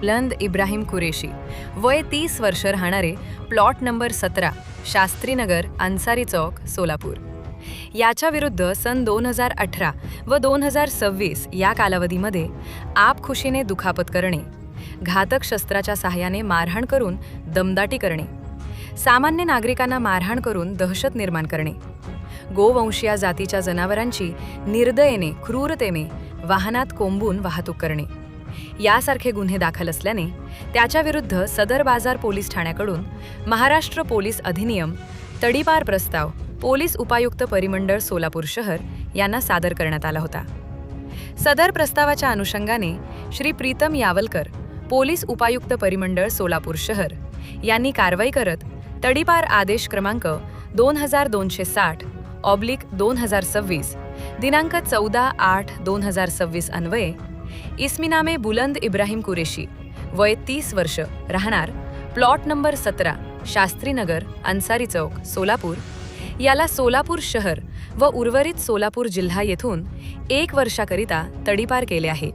बुलंद इब्राहिम कुरेशी, वय 30 वर्ष, राहणारे प्लॉट नंबर 17, शास्त्रीनगर, अन्सारी चौक, सोलापूर. याच्या विरुद्ध सन 2018 व 2026 या कालावधीमध्ये आपखुशीने दुखापत करणे, घातक शस्त्राच्या सहाय्याने मारहाण करून दमदाटी करणे, सामान्य नागरिकांना मारहाण करून दहशत निर्माण करणे, गोवंशीय जातीच्या जनावरांची निर्दयेने, क्रूरतेने वाहनात कोंबून वाहतूक करणे यासारखे गुन्हे दाखल असल्याने त्याच्याविरुद्ध सदर बाजार पोलीस ठाण्याकडून महाराष्ट्र पोलीस अधिनियम तडीपार प्रस्ताव पोलीस उपायुक्त परिमंडळ सोलापूर शहर यांना सादर करण्यात आला होता. सदर प्रस्तावाच्या अनुषंगाने श्री प्रीतम यावलकर, पोलीस उपायुक्त परिमंडळ सोलापूर शहर यांनी कारवाई करत तडीपार आदेश क्रमांक 2260/2026 दिनांक 14/8/2026 अन्वये इसमीनामे बुलंद इब्राहिम कुरेशी, वय 30 वर्ष, राहणार प्लॉट नंबर 17, शास्त्रीनगर, अन्सारी चौक, सोलापूर याला सोलापूर शहर व उर्वरित सोलापूर जिल्हा येथून 1 वर्षाकरिता तडीपार केले आहे.